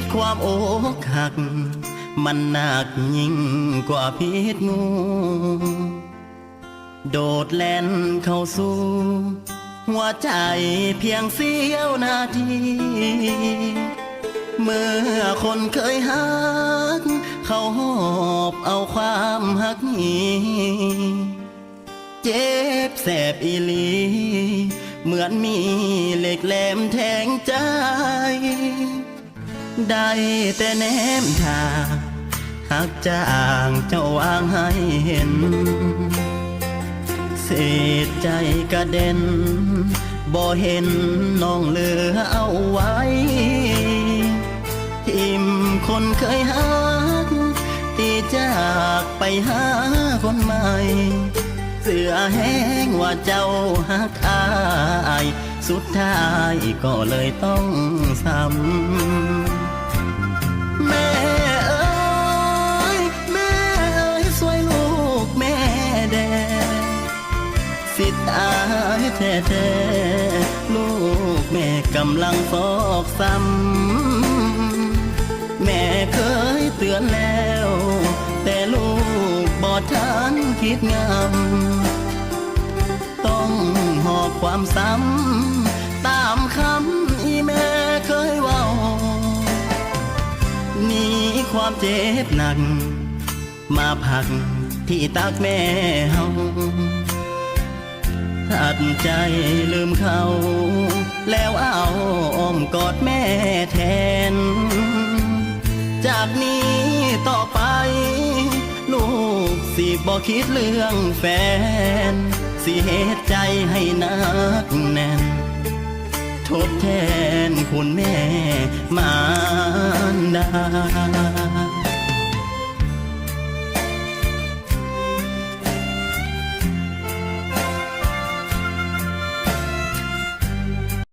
ดความอกหักมันหนักยิ่งกว่าพิษงู โดดแล่นเข้าสู่หัวใจเพียงเสี้ยวนาที เมื่อคนเคยหักเขาหอบเอาความหักนี้เจ็บแสบอีหลีเหมือนมีเหล็กแหลมแทงใจได้แต่แนมทาหักจางเจ้าวางให้เห็นเศษใจกระเด็นบ่เห็นน้องเหลือเอาไว้ทิมคนเคยหักตีจากไปหาคนใหม่เสือแห้งว่าเจ้าหักอายสุดท้ายก็เลยต้องซ้ำแม่เอ้ยแม่เอ้ยสวยลูกแม่แดงสิตายแท้ๆลูกแม่กำลังฟอกซ้ำแม่เคยเตือนแล้วแต่ลูกบ่ทันคิดงามต้องหอบความซ้ำตามคำอีแม่เคยเว้าหนีความเจ็บหนักมาพักที่ตักแม่เฮาตัดใจลืมเขาแล้วเอาอ้อมกอดแม่แทนจากนี้ต่อไปลูกสิบ่คิดเรื่องแฟนสิเหตุใจให้นักแน่นทดแทนคุณแม่มารดา